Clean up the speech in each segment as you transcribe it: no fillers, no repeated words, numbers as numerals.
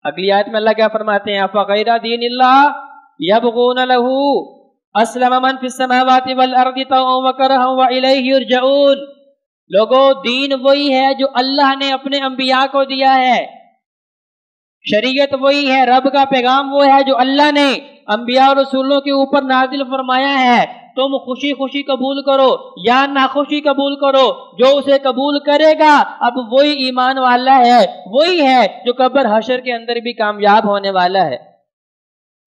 اگلی آیت میں اللہ کیا فرماتے ہیں؟ فغیر دین اللہ یبغون لہ اسلم من فی السماوات والارض طوعا وکرہا والیہ یرجعون. لوگوں دین وہی ہے جو اللہ نے اپنے انبیاء کو دیا ہے، شریعت وہی ہے، رب کا پیغام وہ ہے جو اللہ نے انبیاء اور رسولوں کے اوپر نازل فرمایا ہے. تم خوشی خوشی قبول کرو یا ناخوشی قبول کرو، جو اسے قبول کرے گا اب وہی ایمان والا ہے، وہی ہے جو قبر حشر کے اندر بھی کامیاب ہونے والا ہے.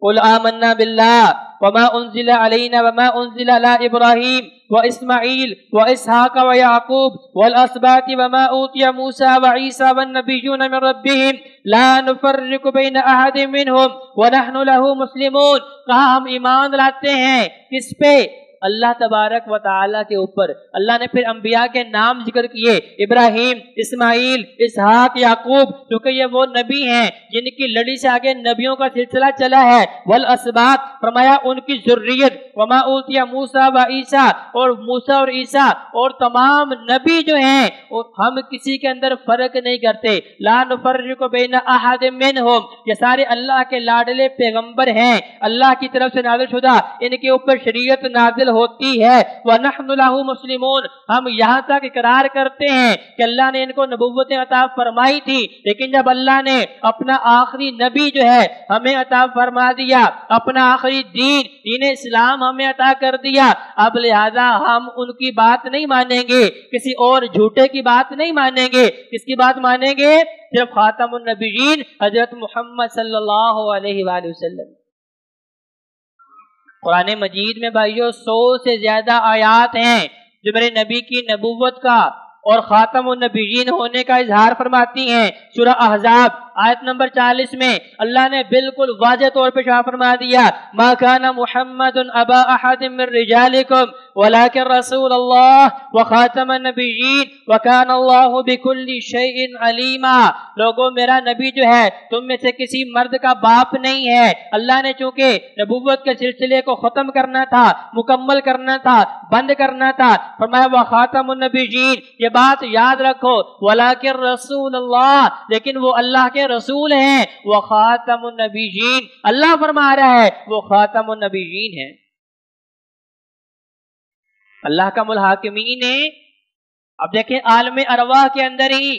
قل آمنا باللہ وما انزل علینا وما انزل علی ابراہیم واسماعیل واسحاق ویعقوب والاسباط وما اوتی موسیٰ وعیسیٰ والنبیون من ربهم لا نفرق بین احد منہم ونحن له مسلمون. کہا ہم ایمان لاتے ہیں کس پہ؟ اللہ تبارک و تعالیٰ کے اوپر. اللہ نے پھر انبیاء کے نام ذکر کیے، ابراہیم، اسماعیل، اسحاق، یعقوب، کیونکہ یہ وہ نبی ہیں جن کی لڑی سے آگے نبیوں کا سلسلہ چلا ہے. والاسباط فرمایا ان کی ذریت. وما اوتی موسیٰ و عیسیٰ، اور موسیٰ اور عیسیٰ اور تمام نبی جو ہیں ہم کسی کے اندر فرق نہیں کرتے. لا نفرق بین احد منہم، یہ سارے اللہ کے لاڈلے پیغمبر ہیں، اللہ کی طرف سے نازل شدہ، ان کے اوپر شریعت نازل ہوتی ہے. وَنَحْنُ لَهُ مُسْلِمُونَ، ہم یہاں تک اقرار کرتے ہیں کہ اللہ نے ان کو نبوتیں عطا فرمائی تھی، لیکن جب اللہ نے اپنا آخری نبی جو ہے ہمیں عطا فرما دیا، اپنا آخری دین اسلام ہمیں عطا کر دیا، اب لہذا ہم ان کی بات نہیں مانیں گے، کسی اور جھوٹے کی بات نہیں مانیں گے. کس کی بات مانیں گے؟ صرف خاتم النبیین حضرت محمد صلی اللہ علیہ وآلہ وسلم. قرآن مجید میں بھائیو 100 سے زیادہ آیات ہیں جو میرے نبی کی نبوت کا اور خاتم النبیین ہونے کا اظہار فرماتی ہیں. سورہ احزاب آیت نمبر 40 میں اللہ نے بالکل واضح طور پہ شاہ فرما دیا، ما کان محمد ابا احد من رجالکم ولکن رسول اللہ وخاتم النبیین وکان اللہ بکل شیء علیما. لوگوں میرا نبی جو ہے تم میں سے کسی مرد کا باپ نہیں ہے. اللہ نے چونکہ نبوت کے سلسلے کو ختم کرنا تھا، مکمل کرنا تھا، بند کرنا تھا، فرمایا وخاتم النبیین. یہ بات یاد رکھو، ولکن رسول اللہ، لیکن وہ اللہ کے رسول ہیں. وہ خاتم النبیین، اللہ فرما رہا ہے وہ خاتم النبیین ہے. اللہ کا الحاکمین ہے. اب دیکھیں عالم ارواح کے اندر ہی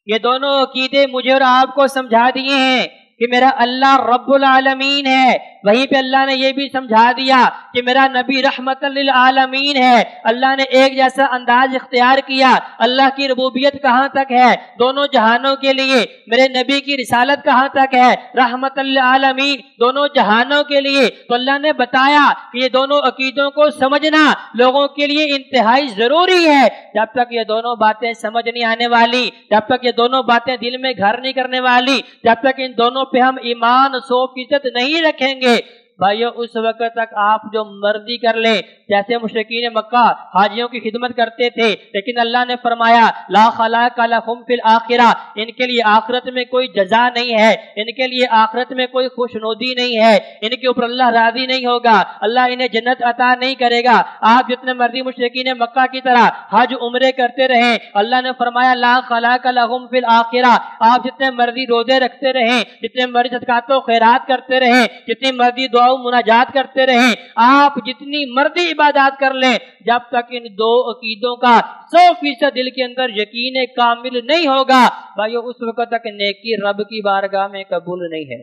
یہ دونوں عقیدے مجھے اور آپ کو سمجھا دیے ہیں کہ میرا اللہ رب العالمین ہے. وہیں پہ اللہ نے یہ بھی سمجھا دیا کہ میرا نبی رحمت للعالمین ہے. اللہ نے ایک جیسا انداز اختیار کیا. اللہ کی ربوبیت کہاں تک ہے؟ دونوں جہانوں کے لیے. میرے نبی کی رسالت کہاں تک ہے؟ رحمت للعالمین، دونوں جہانوں کے لیے. تو اللہ نے بتایا کہ یہ دونوں عقیدوں کو سمجھنا لوگوں کے لیے انتہائی ضروری ہے. جب تک یہ دونوں باتیں سمجھ نہیں آنے والی، جب تک یہ دونوں باتیں دل میں گھر نہیں کرنے والی، جب تک ان دونوں پہ ہم ایمان 100% نہیں رکھیں گے، بھائیو اس وقت تک آپ جو مرضی کر لیں. جیسے مشرکین مکہ حاجیوں کی خدمت کرتے تھے، لیکن اللہ نے فرمایا لا خلاق لہم فی الآخرہ، ان کے لیے آخرت میں کوئی جزا نہیں ہے، ان کے لیے آخرت میں کوئی خوشنودی نہیں ہے، ان کے اوپر اللہ راضی نہیں ہوگا، اللہ انہیں جنت عطا نہیں کرے گا. آپ جتنے مرضی مشرکین مکہ کی طرح حج عمرے کرتے رہیں، اللہ نے فرمایا لا خلاق لہم فی الآخرہ. آپ جتنے مرضی روزے رکھتے رہیں، جتنے مرضی صدقات و خیرات کرتے رہیں، جتنی مرضی دعا مناجات کرتے رہیں، آپ جتنی مرضی عبادات کر لیں، جب تک ان دو عقیدوں کا 100% دل کے اندر یقین کامل نہیں ہوگا، بھائیو اس وقت تک نیکی رب کی بارگاہ میں قبول نہیں ہے.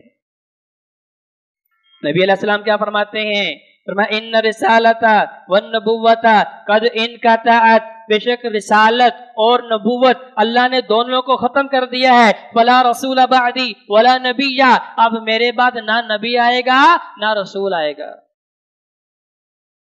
نبی علیہ السلام کیا فرماتے ہیں؟ فرمایا ان رسالت والنبوت قد انقطعت، بے شک رسالت اور نبوت اللہ نے دونوں کو ختم کر دیا ہے. ولا رسول بعدی ولا نبی، اب میرے بعد نہ نبی آئے گا نہ رسول آئے گا.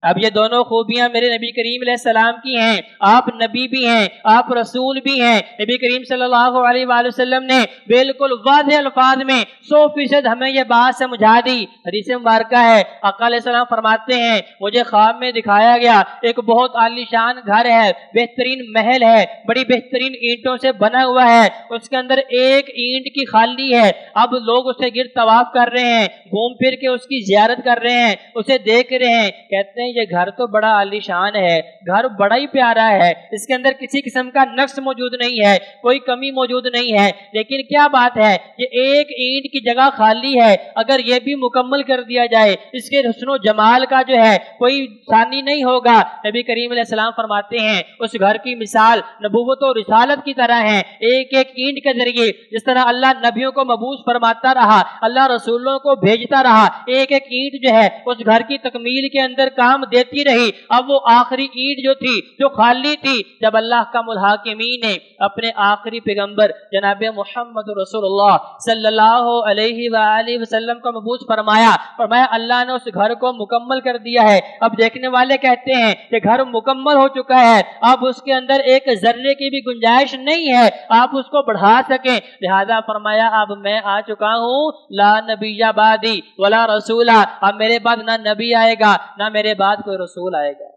اب یہ دونوں خوبیاں میرے نبی کریم علیہ السلام کی ہیں. آپ نبی بھی ہیں، آپ رسول بھی ہیں. نبی کریم صلی اللہ علیہ وآلہ وسلم نے بالکل واضح الفاظ میں 100% ہمیں یہ بات سمجھا دی. حدیث مبارکہ ہے، آقا علیہ السلام فرماتے ہیں مجھے خواب میں دکھایا گیا ایک بہت عالی شان گھر ہے، بہترین محل ہے، بڑی بہترین اینٹوں سے بنا ہوا ہے، اس کے اندر ایک اینٹ کی خالی ہے. اب لوگ اسے گرد طواف کر رہے ہیں، گھوم پھر کے اس کی زیارت کر رہے ہیں، اسے دیکھ رہے ہیں. کہتے ہیں ہیں یہ گھر تو بڑا عالیشان ہے، گھر بڑا ہی پیارا ہے، اس کے اندر کسی قسم کا نقص موجود نہیں ہے، کوئی کمی موجود نہیں ہے، لیکن کیا بات ہے یہ ایک اینٹ کی جگہ خالی ہے، اگر یہ بھی مکمل کر دیا جائے اس کے حسن و جمال کا جو ہے کوئی ثانی نہیں ہوگا۔ نبی کریم علیہ السلام فرماتے ہیں اس گھر کی مثال نبوت و رسالت کی طرح ہے، ایک ایک اینٹ کے ذریعے جس طرح اللہ نبیوں کو مبعوث فرماتا رہا، اللہ رسولوں کو بھیجتا رہا، ایک ایک اینٹ جو ہے اس گھر کی تکمیل کے اندر کام دیتی رہی۔ اب وہ آخری اینٹ جو تھی جو خالی تھی، جب اللہ کا الحاکمین نے اپنے آخری پیغمبر جناب محمد رسول اللہ صلی اللہ علیہ وآلہ وسلم کو مبعوث فرمایا اللہ نے اس گھر کو مکمل کر دیا ہے۔ اب دیکھنے والے کہتے ہیں کہ گھر مکمل ہو چکا ہے، اب اس کے اندر ایک ذرے کی بھی گنجائش نہیں ہے آپ اس کو بڑھا سکیں، لہذا فرمایا اب میں آ چکا ہوں، لا نبی بعدی ولا رسولا، اب میرے بعد نہ نبی آئے گا نہ میرے بعد کوئی رسول آئے گا۔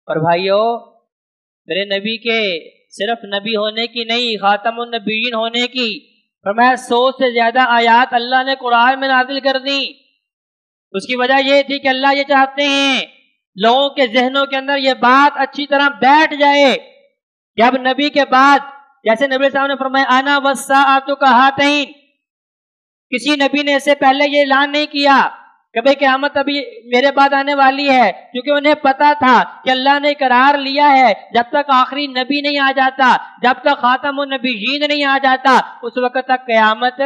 اور بھائیو میرے نبی کے صرف نبی ہونے کی نہیں، خاتم النبیین ہونے کی فرمایا 100 سے زیادہ آیات اللہ نے قرآن میں نازل کر دی۔ اس کی وجہ یہ تھی کہ اللہ یہ چاہتے ہیں لوگوں کے ذہنوں کے اندر یہ بات اچھی طرح بیٹھ جائے کہ اب نبی کے بعد، جیسے نبی صاحب نے فرمایا انا والساعۃ کہاتین، کسی نبی نے اس سے پہلے یہ اعلان نہیں کیا کہ بھئی قیامت ابھی میرے بعد آنے والی ہے، کیونکہ انہیں پتا تھا کہ اللہ نے قرار لیا ہے جب تک آخری نبی نہیں آ جاتا، جب تک خاتم النبیین نہیں آ جاتا اس وقت تک قیامت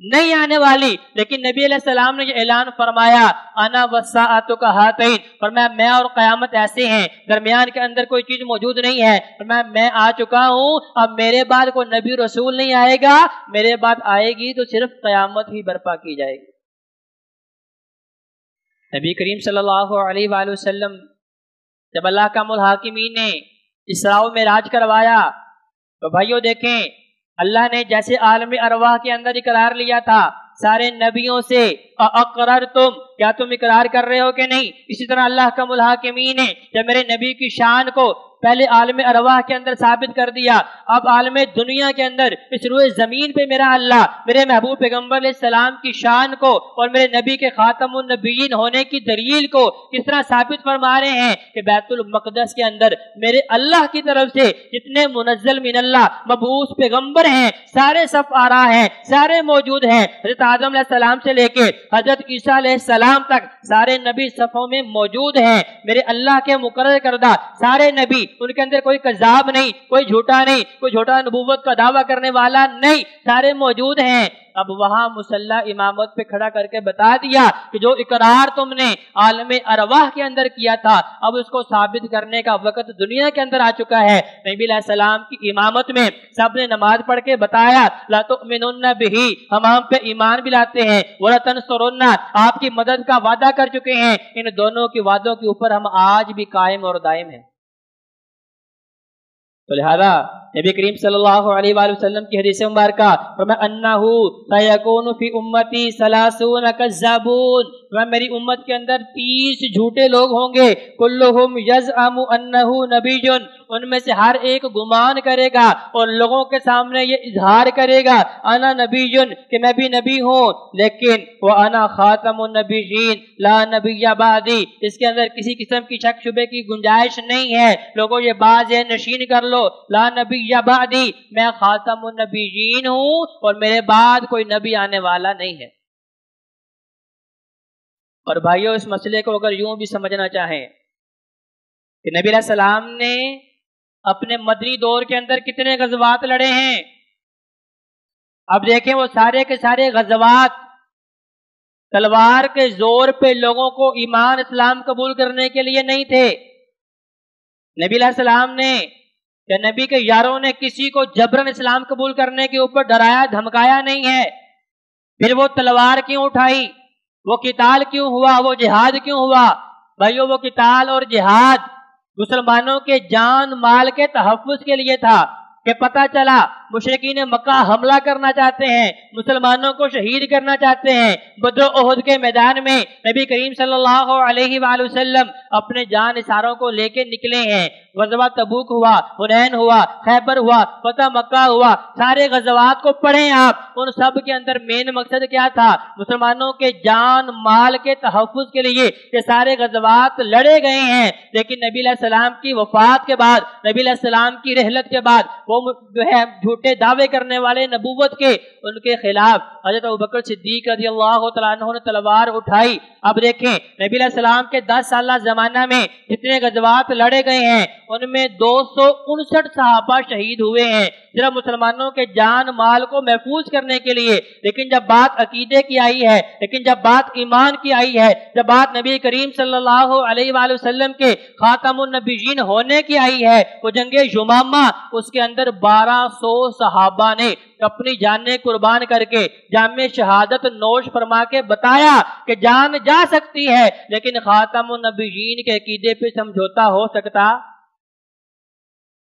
نہیں آنے والی۔ لیکن نبی علیہ السلام نے یہ اعلان فرمایا انا والساعۃ کہاتین، فرمایا میں اور قیامت ایسے ہیں، درمیان کے اندر کوئی چیز موجود نہیں ہے، فرمایا میں آ چکا ہوں، اب میرے بعد کوئی نبی رسول نہیں آئے گا، میرے بعد آئے گی تو صرف قیامت ہی برپا کی جائے گی۔ نبی کریم صلی اللہ علیہ وآلہ وسلم جب اللہ کا الحاکمین نے اسراء و معراج کروایا تو بھائیو دیکھیں اللہ نے جیسے عالم ارواح کے اندر اقرار لیا تھا سارے نبیوں سے، اقررتم، کیا تم اقرار کر رہے ہو کہ نہیں، اسی طرح اللہ کا الحاکمین نے جب میرے نبی کی شان کو پہلے عالم ارواح کے اندر ثابت کر دیا، اب عالم دنیا کے اندر اس روئے زمین پہ میرا اللہ میرے محبوب پیغمبر علیہ السلام کی شان کو اور میرے نبی کے خاتم النبیین ہونے کی دلیل کو کس طرح ثابت فرما رہے ہیں کہ بیت المقدس کے اندر میرے اللہ کی طرف سے جتنے منزل من اللہ مبعوث پیغمبر ہیں سارے صف آرا ہیں، سارے موجود ہیں، حضرت آدم علیہ السلام سے لے کے حضرت عیسیٰ علیہ السلام تک سارے نبی صفوں میں موجود ہیں، میرے اللہ کے مقرر کردہ سارے نبی، ان کے اندر کوئی کذاب نہیں، کوئی جھوٹا نہیں، کوئی جھوٹا نبوت کا دعویٰ کرنے والا نہیں، سارے موجود ہیں۔ اب وہاں مسلح امامت پہ کھڑا کر کے بتا دیا کہ جو اقرار تم نے عالم ارواح کے اندر کیا تھا اب اس کو ثابت کرنے کا وقت دنیا کے اندر آ چکا ہے۔ نبی علیہ السلام کی امامت میں سب نے نماز پڑھ کے بتایا لا تؤمنن بہ، ہم پہ ایمان بھی لاتے ہیں، ولا تنصرن، آپ کی مدد کا وعدہ کر چکے ہیں، ان دونوں کے وعدوں کے اوپر ہم آج بھی قائم اور دائم ہیں۔ تو لہذا نبی کریم صلی اللہ علیہ وآلہ وسلم کی حدیث مبارکہ فرمایا انہو سیکون فی امتی 30 کذابون، میری امت کے اندر 30 جھوٹے لوگ ہوں گے، کلہم یزعم انہو نبی، ان میں سے ہر ایک گمان کرے گا اور لوگوں کے سامنے یہ اظہار کرے گا انا نبی، کہ میں بھی نبی ہوں، لیکن وانا خاتم النبیین لا نبی بعدی، اس کے اندر کسی قسم کی شک شبے کی گنجائش نہیں ہے، لوگوں یہ بات یہ نشین کر لو لا نبی بعدی، میں خاتم النبیین ہوں اور میرے بعد کوئی نبی آنے والا نہیں ہے۔ اور بھائیو اس مسئلے کو اگر یوں بھی سمجھنا چاہیں کہ نبی علیہ السلام نے اپنے مدنی دور کے اندر کتنے غزوات لڑے ہیں، اب دیکھیں وہ سارے کے سارے غزوات تلوار کے زور پہ لوگوں کو ایمان اسلام قبول کرنے کے لیے نہیں تھے۔ نبی علیہ السلام نے کہ نبی کے یاروں نے کسی کو جبرن اسلام قبول کرنے کے اوپر ڈرایا دھمکایا نہیں ہے، پھر وہ تلوار کیوں اٹھائی، وہ قتال کیوں ہوا، وہ جہاد کیوں ہوا؟ بھائیو وہ قتال اور جہاد مسلمانوں کے جان مال کے تحفظ کے لیے تھا کہ پتہ چلا مشرکین مکہ حملہ کرنا چاہتے ہیں، مسلمانوں کو شہید کرنا چاہتے ہیں۔ بدر و احد کے میدان میں نبی کریم صلی اللہ علیہ وآلہ وسلم اپنے جان نثاروں کو لے کے نکلے ہیں۔ غزوہ تبوک ہوا، حنین ہوا، خیبر ہوا، فتح مکہ ہوا، سارے غزوات کو پڑھیں آپ، ان سب کے اندر مین مقصد کیا تھا؟ مسلمانوں کے جان مال کے تحفظ کے لیے یہ سارے غزوات لڑے گئے ہیں۔ لیکن نبی علیہ السلام کی وفات کے بعد، نبی علیہ السلام کی رحلت کے بعد، وہ جو ہے جھوٹے دعوے کرنے والے نبوت کے، ان کے خلاف حضرت ابوبکر صدیق رضی اللہ تعالیٰ عنہ نے تلوار اٹھائی۔ اب دیکھیں نبی علیہ السلام کے 10 سالہ زمانہ میں جتنے غزوات لڑے گئے ہیں ان میں 259 صحابہ شہید ہوئے ہیں صرف مسلمانوں کے جان مال کو محفوظ کرنے کے لیے۔ لیکن جب بات عقیدے کی آئی ہے، لیکن جب بات ایمان کی آئی ہے، جب بات نبی کریم صلی اللہ علیہ وآلہ وسلم کے خاتم النبیین ہونے کی آئی ہے، وہ جنگ یمامہ، اس کے اندر 1200 صحابہ نے اپنی جانیں قربان کر کے جام شہادت نوش فرما کے بتایا کہ جان جا سکتی ہے لیکن خاتم النبیین کے عقیدے پہ سمجھوتا ہو سکتا